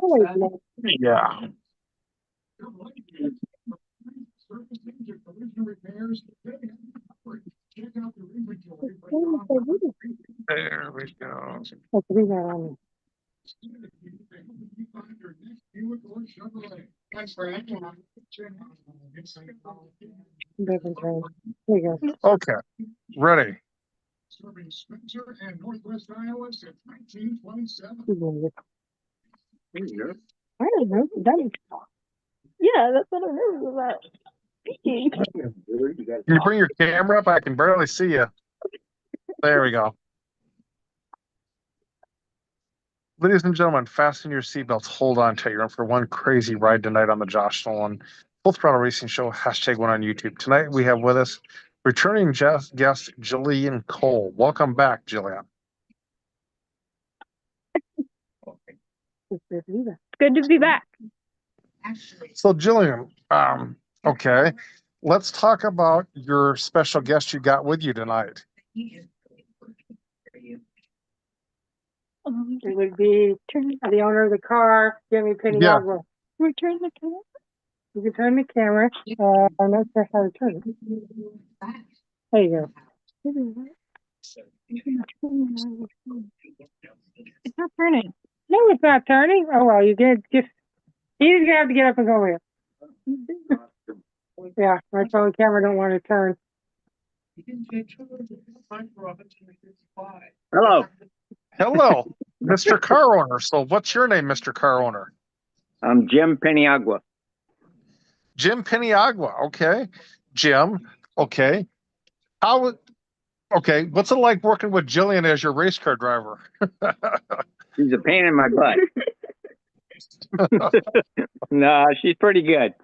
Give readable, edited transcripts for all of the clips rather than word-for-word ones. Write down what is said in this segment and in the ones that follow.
Always love. Yeah. There we go. Like we got on. Different train. There you go. Okay. Ready. I don't know. That is, yeah, that's what I heard about speaking. Can you bring your camera up? I can barely see you. There we go. Ladies and gentlemen, fasten your seatbelts. Hold on tight. You're in for one crazy ride tonight on the Josh Nolan Full Throttle Racing Show, #1 on YouTube. Tonight we have with us returning guest Jillian Cole. Welcome back, Jillian. Good to be back. So, Jillian, okay, let's talk about your special guest you got with you tonight. It would be the owner of the car, Jimmy Peniagua. Yeah. Turn the camera. You can turn the camera. I'm not sure how to turn it. There you go. It's not turning. No, it's not turning. Oh well, you just gonna have to get up and go here. Yeah, my phone camera don't want to turn. Hello. Hello, Mr. Car Owner. So what's your name, Mr. Car Owner? I'm Jim Peniagua. Jim Peniagua. Okay. Jim. Okay. Okay. What's it like working with Jillian as your race car driver? She's a pain in my butt. No, she's pretty good.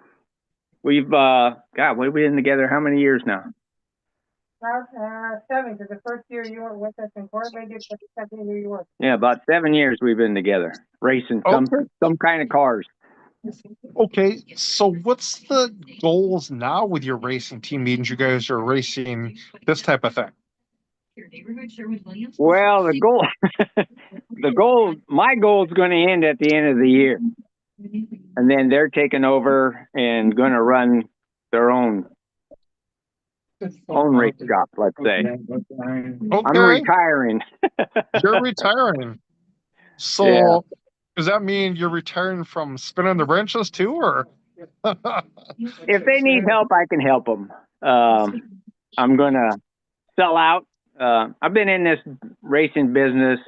We've, God, we've been together how many years now? About 7, because the first year you were with us in court, maybe it's the second year you were. Yeah, about 7 years we've been together, racing some kind of cars. Okay, so what's the goals now with your racing team? Means you guys are racing this type of thing. Well, the goal, my goal is going to end at the end of the year, and then they're taking over and going to run their own race shop, let's say. Okay. I'm retiring. You're retiring. So yeah. Does that mean you're retiring from spinning the wrenches too, or? If they need help, I can help them. I'm going to sell out. I've been in this racing business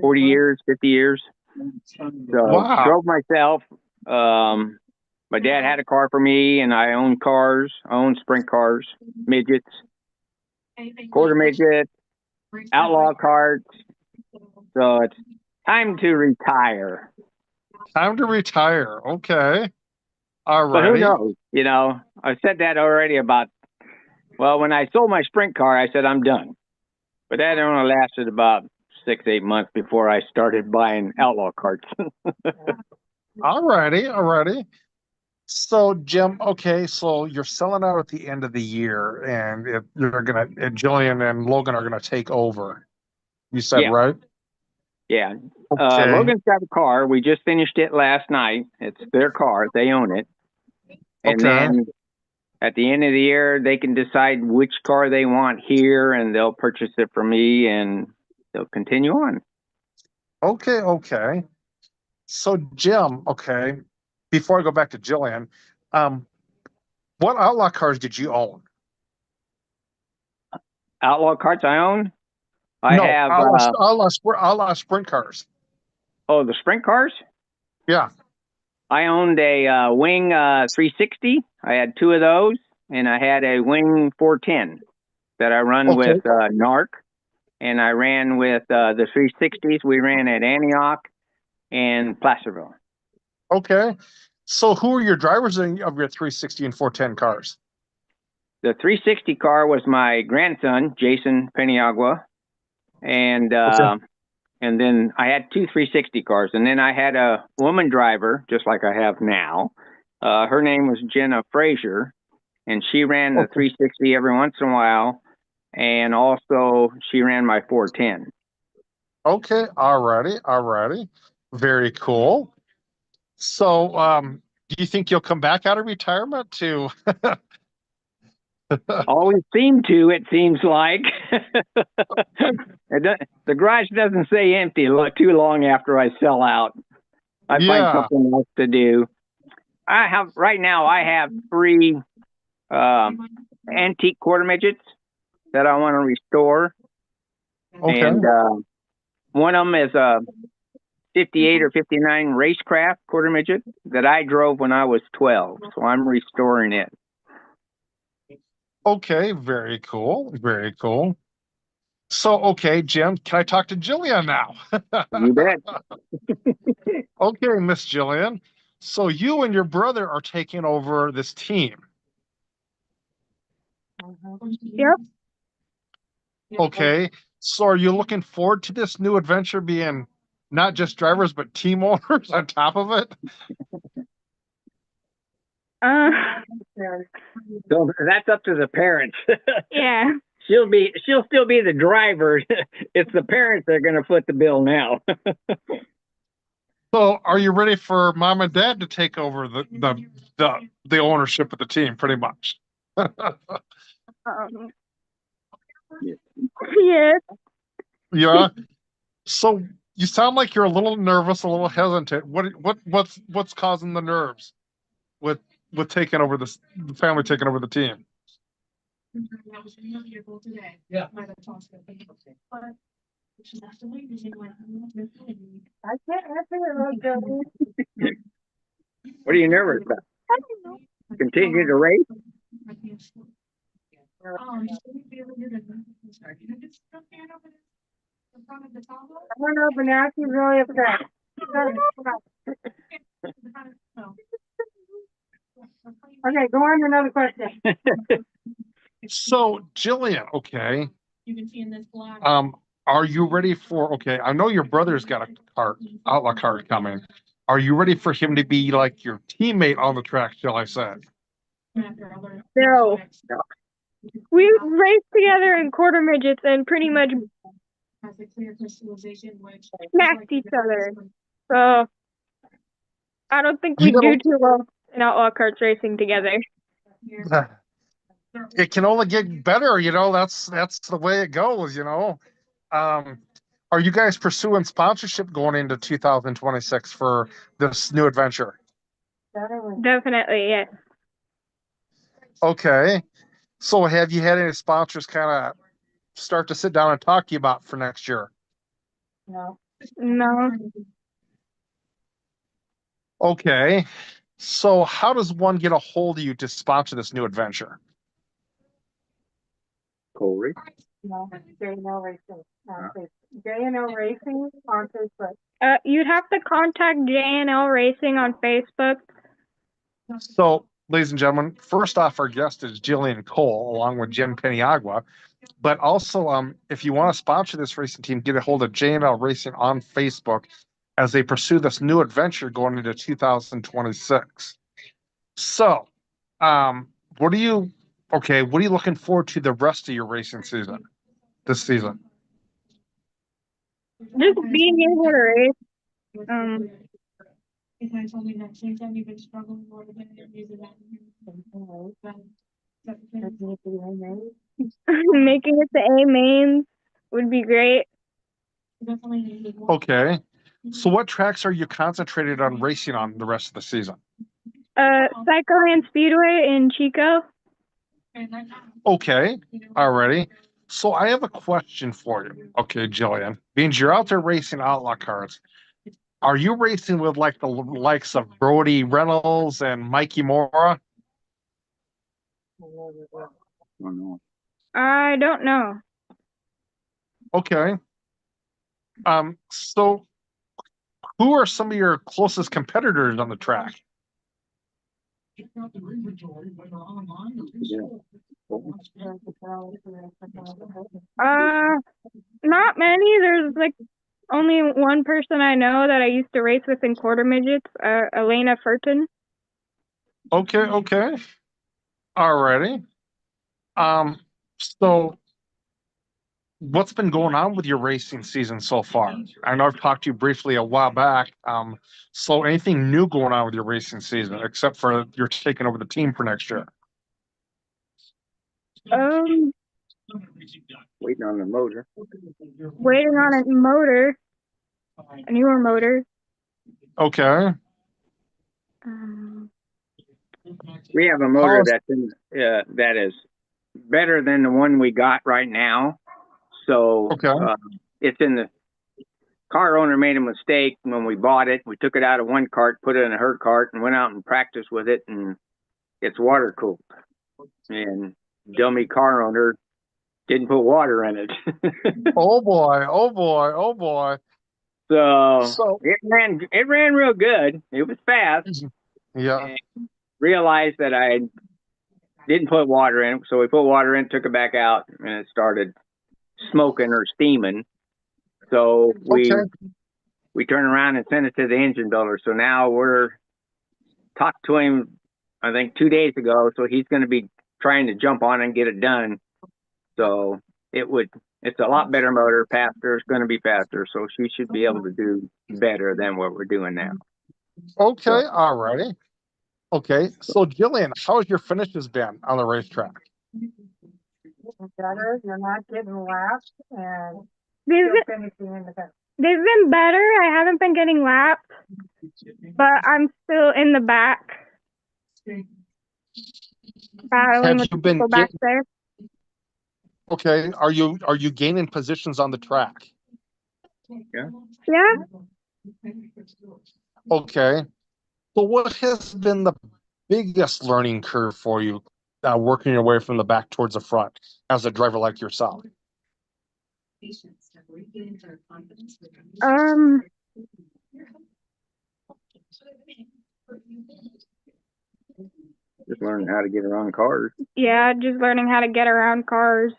40 years, 50 years. So Wow. drove myself. My dad had a car for me, and I own cars. I own sprint cars, midgets, quarter midget, outlaw carts. So it's time to retire. Time to retire. Okay. All right. But who knows? You know, I said that already when I sold my sprint car, I said I'm done. But that only lasted about 6-8 months before I started buying outlaw carts. All righty. So, Jim, okay, so you're selling out at the end of the year, and Jillian and Logan are gonna take over. You said, yeah. Right? Yeah. Okay. Logan's got a car. We just finished it last night. It's their car. They own it. And then at the end of the year, they can decide which car they want here, and they'll purchase it from me, and they'll continue on. Okay. So, Jim, okay, before I go back to Jillian, what outlaw cars did you own? Outlaw carts I own? I have outlaw sprint cars. Oh, the sprint cars? Yeah. I owned a Wing 360. I had 2 of those, and I had a Wing 410 that I run with NARC, and I ran with the 360s. We ran at Antioch and Placerville. Okay. So who are your drivers of your 360 and 410 cars? The 360 car was my grandson, Jason Peniagua, and then I had 2 360 cars, and then I had a woman driver, just like I have now. Her name was Jenna Frazier, and she ran the 360 every once in a while, and also she ran my 410. Okay, all righty. Very cool. So, do you think you'll come back out of retirement to? Always seem to, it seems like. The garage doesn't stay empty too long after I sell out. I find Yeah. something else to do. Right now I have 3 antique quarter midgets that I want to restore. Okay. And one of them is a 58 or 59 racecraft quarter midget that I drove when I was 12. So I'm restoring it. Okay. Very cool. Very cool. So, okay, Jim, can I talk to Jillian now? You bet. Okay, Miss Jillian. So you and your brother are taking over this team. Yep. Okay. So are you looking forward to this new adventure being not just drivers, but team owners on top of it? So that's up to the parents. Yeah. She'll still be the driver. It's the parents that are going to foot the bill now. So are you ready for mom and dad to take over the ownership of the team, pretty much? Yes. Yeah. So you sound like you're a little nervous, a little hesitant. What's causing the nerves with taking over the family taking over the team? Yeah. I can't answer it like that. What are you nervous about? Continue to race? I don't know, but now she's really upset. Okay, go on to another question. So Jillian, okay. Are you ready for, okay, I know your brother's got a outlaw cart coming. Are you ready for him to be like your teammate on the track, shall I say? No. We raced together in quarter midgets and pretty much smacked each other. So I don't think You we'd do know, too well in outlaw carts racing together. it can only get better, that's the way it goes. Are you guys pursuing sponsorship going into 2026 for this new adventure? Definitely, yes. Okay. So have you had any sponsors kind of start to sit down and talk to you about for next year? No. Okay. So how does one get a hold of you to sponsor this new adventure? Corey? No, J&L Racing. J&L Racing on Facebook. You'd have to contact J&L Racing on Facebook. So, ladies and gentlemen, first off, our guest is Jillian Cole, along with Jim Peniagua. But also, if you want to sponsor this racing team, get a hold of J&L Racing on Facebook as they pursue this new adventure going into 2026. So, what are you looking forward to the rest of your racing season this season? Just being able to race. Making it to A mains would be great. Okay. So what tracks are you concentrated on racing on the rest of the season? Cycleland Speedway in Chico. Okay. Alrighty. So I have a question for you. Okay, Jillian. Means you're out there racing outlaw cars. Are you racing with like the likes of Brody Reynolds and Mikey Mora? I don't know. Okay. So who are some of your closest competitors on the track? Not many. There's like only one person I know that I used to race with in quarter midgets, Elena Furton. Okay. Alrighty. So what's been going on with your racing season so far? I know I've talked to you briefly a while back. So anything new going on with your racing season, except for you're taking over the team for next year? Waiting on the motor. Waiting on a motor, a newer motor. Okay. We have a motor that is better than the one we got right now. So it's in the car owner made a mistake when we bought it. We took it out of one cart, put it in her cart, and went out and practiced with it, and it's water cooled. And dummy car owner didn't put water in it. Oh boy! Oh boy! Oh boy! So it ran real good. It was fast. Yeah. And realized that I didn't put water in, so we put water in, took it back out, and it started smoking or steaming. So we turned around and sent it to the engine builder. So now we're talked to him, I think 2 days ago. So he's going to be trying to jump on and get it done. So it's a lot better motor, faster. It's going to be faster. So she should be able to do better than what we're doing now. Okay. All righty. Okay. So Jillian, how has your finishes been on the racetrack? Better. You're not getting lapped, and still finishing in the best. They've been better. I haven't been getting lapped, but I'm still in the back, battling with the people back there. Okay. Are you gaining positions on the track? Yeah. Yeah. Okay. So what has been the biggest learning curve for you working your way from the back towards the front as a driver like yourself? Just learning how to get around cars. Yeah, just learning how to get around cars.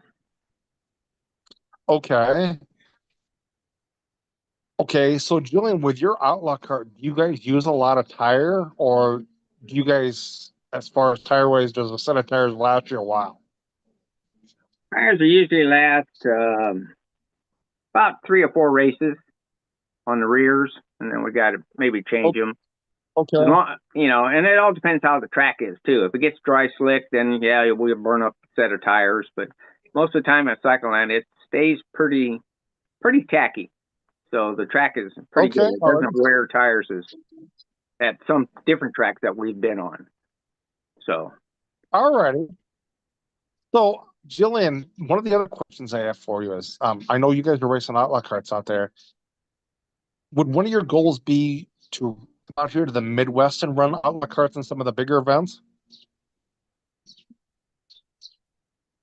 Okay. Okay, so Jillian, with your Outlaw car, do you guys use a lot of tire, or do you guys, as far as tire ways, does a set of tires last you a while? Tires usually last about 3 or 4 races on the rears, and then we got to maybe change them. Okay. And it all depends how the track is too. If it gets dry slick, then yeah, we'll burn up a set of tires. But most of the time at Cycleland, it stays pretty tacky. So the track is pretty good. It doesn't wear tires as at some different tracks that we've been on. So. All righty. So Jillian, one of the other questions I have for you is, I know you guys are racing Outlaw carts out there. Would one of your goals be to come out here to the Midwest and run Outlaw carts in some of the bigger events?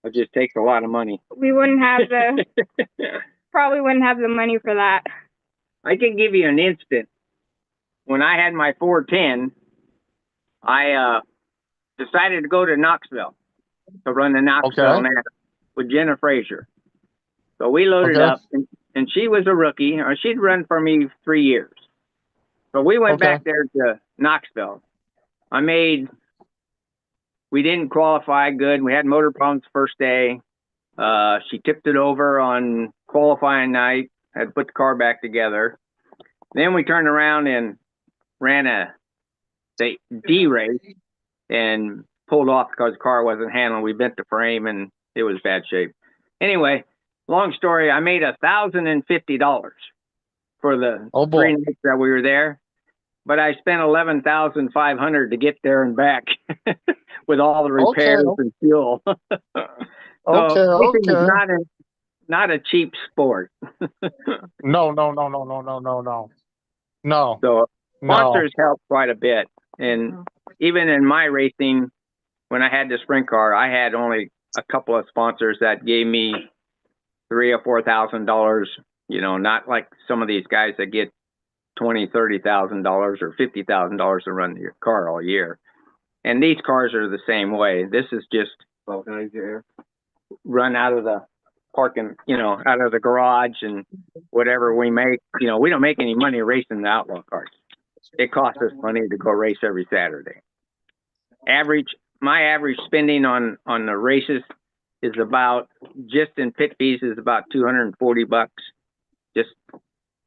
It just takes a lot of money. We wouldn't have probably wouldn't have the money for that. I can give you an instant. When I had my 410, I decided to go to Knoxville to run the Knoxville Nat with Jenna Frazier. So we loaded up, and she was a rookie. Or she'd run for me 3 years. So we went back there to Knoxville. We didn't qualify good. We had motor problems first day. She tipped it over on qualifying night, had to put the car back together. Then we turned around and ran the D race and pulled off because the car wasn't handling. We bent the frame and it was bad shape. Anyway, long story, I made $1,050 for the 3 nights that we were there, but I spent $11,500 to get there and back with all the repairs and fuel. It's not a cheap sport. No. So sponsors help quite a bit. And even in my racing, when I had the sprint car, I had only a couple of sponsors that gave me $3,000 or $4,000. Not like some of these guys that get $20,000, $30,000 or $50,000 to run your car all year. And these cars are the same way. This is just run out of the parking, out of the garage, and whatever we make. We don't make any money racing the Outlaw cars. It costs us money to go race every Saturday. My average spending on the races is about, just in pit fees, is about $240 just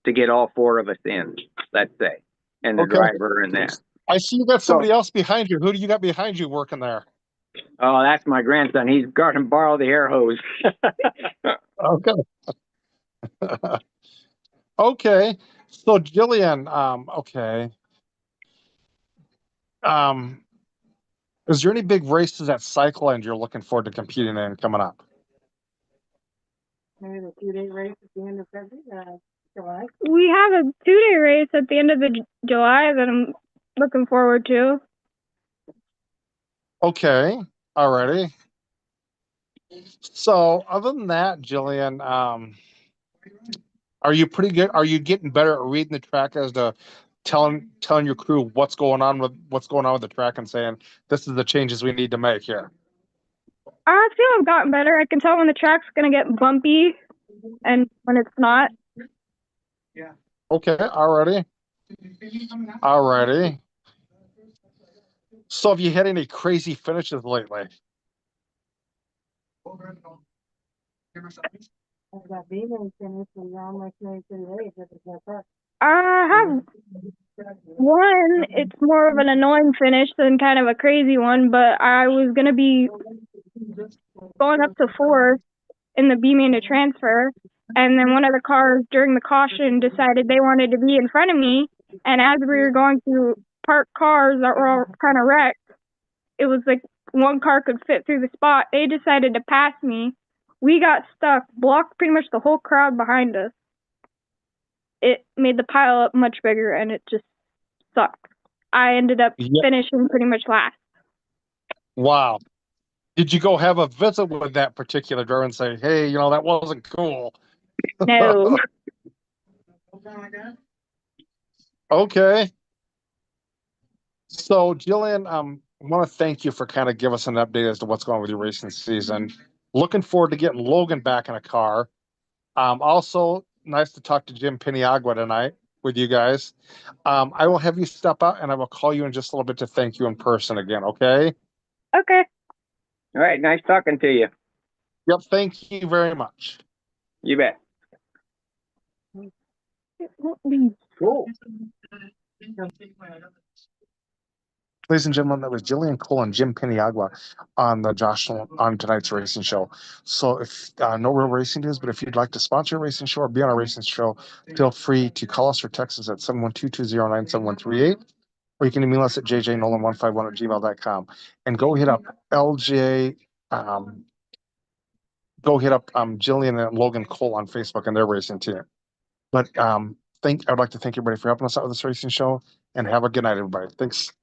to get all four of us in, let's say, and the Okay. driver and that. I see you got somebody else behind you. Who do you got behind you working there? Oh, that's my grandson. He's got to borrow the air hose. Okay. Okay. So Jillian, okay. Is there any big races at Cycleland you're looking forward to competing in coming up? Maybe the 2-day race at the end of February, July. We have a 2-day race at the end of July that I'm looking forward to. Okay. Alrighty. So other than that, Jillian, are you pretty good? Are you getting better at reading the track as to telling your crew what's going on with the track and saying this is the changes we need to make here? I feel I've gotten better. I can tell when the track's gonna get bumpy and when it's not. Okay, alrighty. Alrighty. So have you had any crazy finishes lately? I have one. It's more of an annoying finish than kind of a crazy one, but I was gonna be going up to fourth in the B main to transfer, and then one of the cars during the caution decided they wanted to be in front of me, and as we were going through parked cars that were all kind of wrecked, it was like one car could fit through the spot. They decided to pass me. We got stuck, blocked pretty much the whole crowd behind us. It made the pile up much bigger, and it just sucked. I ended up finishing pretty much last. Wow. Did you go have a visit with that particular driver and say, hey, that wasn't cool? No. Okay. So, Jillian, I want to thank you for kind of giving us an update as to what's going on with your racing season. Looking forward to getting Logan back in a car. Also, nice to talk to Jim Piniagua tonight with you guys. I will have you step out, and I will call you in just a little bit to thank you in person again, okay? Okay. All right, nice talking to you. Yep, thank you very much. You bet. Cool. Ladies and gentlemen, that was Jillian Cole and Jim Piniagua on the on tonight's racing show. So if no real racing news, but if you'd like to sponsor a racing show or be on a racing show, feel free to call us or text us at 712-209-7138, or you can email us at jjnolan151@gmail.com. And go hit up LJ, go hit up Jillian and Logan Cole on Facebook and their racing team. But I'd like to thank everybody for helping us out with this racing show, and have a good night, everybody. Thanks.